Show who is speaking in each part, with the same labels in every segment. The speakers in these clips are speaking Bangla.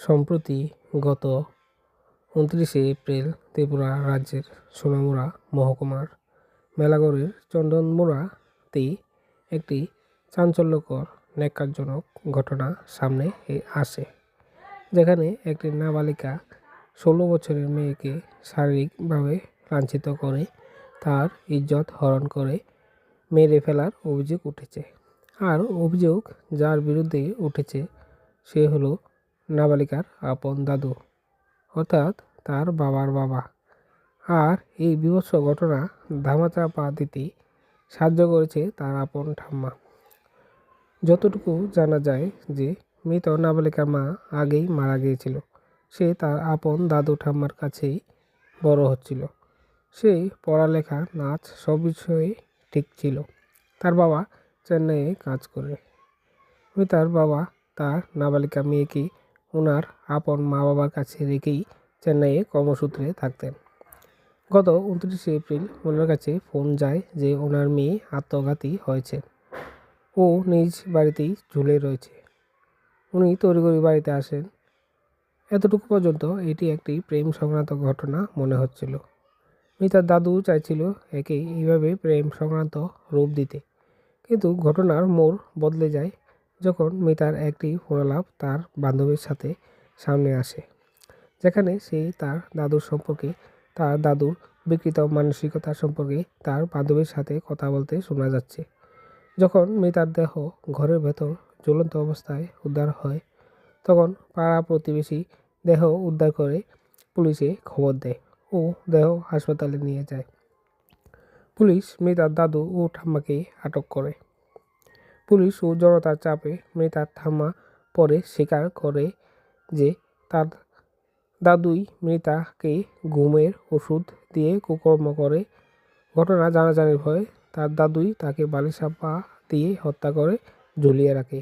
Speaker 1: সম্প্রতি গত ২৯শে এপ্রিল ত্রিপুরা রাজ্যের সোনামুড়া মহকুমার মেলাগড়ের চন্দনমুড়াতে একটি চাঞ্চল্যকর ন্যাক্কারজনক ঘটনা সামনে আসে, যেখানে একটি নাবালিকা ১৬ বছরের মেয়েকে শারীরিকভাবে লাঞ্ছিত করে তার ইজ্জত হরণ করে মেরে ফেলার অভিযোগ উঠেছে। আর অভিযোগ যার বিরুদ্ধে উঠেছে সে হলো নাবালিকার আপন দাদু, অর্থাৎ তার বাবার বাবা। আর এই বীভৎস ঘটনা ধামাচাপা দিতে সাহায্য করেছে তার আপন ঠাম্মা। যতটুকু জানা যায় যে মৃত নাবালিকার মা আগেই মারা গিয়েছিল। সে তার আপন দাদু ঠাম্মার কাছেই বড় হচ্ছিল। সে পড়ালেখা, নাচ সব বিষয়ে ঠিক ছিল। তার বাবা চেন্নাইয়ে কাজ করে। তার বাবা তার নাবালিকা মেয়েকে ওনার আপন মা বাবার কাছে রেখেই চেন্নাইয়ে কর্মসূত্রে থাকতেন। গত ২৯শে এপ্রিল ওনার কাছে ফোন যায় যে ওনার মেয়ে আত্মঘাতী হয়েছে, ও নিজ বাড়িতেই ঝুলে রয়েছে। উনি তড়িঘড়ি বাড়িতে আসেন। এতটুকু পর্যন্ত এটি একটি প্রেম সংক্রান্ত ঘটনা মনে হচ্ছিল। মিতার দাদু চাইছিল একে এইভাবে প্রেম সংক্রান্ত রূপ দিতে, কিন্তু ঘটনার মোড় বদলে যায় যখন মিতার একটি ফোনালাপ তার বান্ধবীর সাথে সামনে আসে, যেখানে সে তার দাদুর সম্পর্কে, তার দাদুর বিকৃত মানসিকতা সম্পর্কে তার বান্ধবীর সাথে কথা বলতে শোনা যাচ্ছে। যখন মিতার দেহ ঘরের ভেতর ঝুলন্ত অবস্থায় উদ্ধার হয়, তখন পাড়া প্রতিবেশী দেহ উদ্ধার করে পুলিশে খবর দেয় ও দেহ হাসপাতালে নিয়ে যায়। পুলিশ মৃতার দাদু ও ঠাম্মাকে আটক করে। পুলিশ ও জনতার চাপে মৃতার ঠাম্মা পরে স্বীকার করে যে তার দাদুই মৃতাকে ঘুমের ওষুধ দিয়ে কুকর্ম করে। ঘটনা জানাজানির ভয়ে তার দাদুই তাকে বালিশাপা দিয়ে হত্যা করে ঝুলিয়ে রাখে।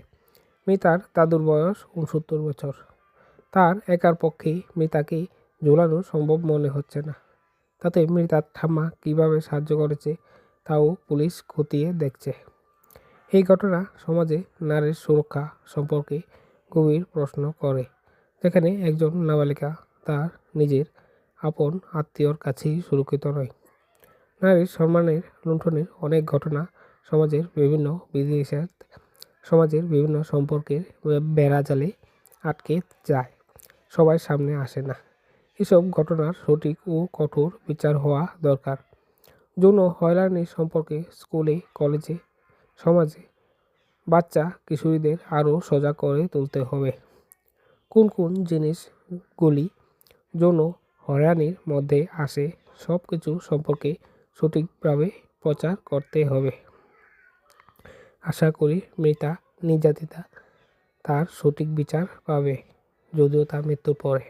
Speaker 1: মৃতার দাদুর বয়স ৬৯ বছর। তার একার পক্ষেই মৃতাকে ঝোলানো সম্ভব মনে হচ্ছে না। তাতে মৃতার ঠাম্মা কীভাবে সাহায্য করেছে তাও পুলিশ খতিয়ে দেখছে। এই ঘটনা সমাজে নারীর সুরক্ষা সম্পর্কে গভীর প্রশ্ন করে, যেখানে একজন নাবালিকা তার নিজের আপন আত্মীয়র কাছেই সুরক্ষিত নয়। নারীর সম্মানের লুণ্ঠনের অনেক ঘটনা সমাজের বিভিন্ন বিধিনিষেধ, সমাজের বিভিন্ন সম্পর্কের বেড়াজালে আটকে যায়, সবার সামনে আসে না। এসব ঘটনার সঠিক ও কঠোর বিচার হওয়া দরকার। যৌন হয়রানি সম্পর্কে স্কুলে, কলেজে, সমাজে বাচ্চা কিশোরীদের আরও সজাগ করে তুলতে হবে। কোন কোন জিনিসগুলি যৌন হয়রানির মধ্যে আসে সব কিছু সম্পর্কে সঠিকভাবে প্রচার করতে হবে। আশা করি মৃতা নির্যাতিতা তার সঠিক বিচার পাবে, যদিও তার মৃত্যুর পরে।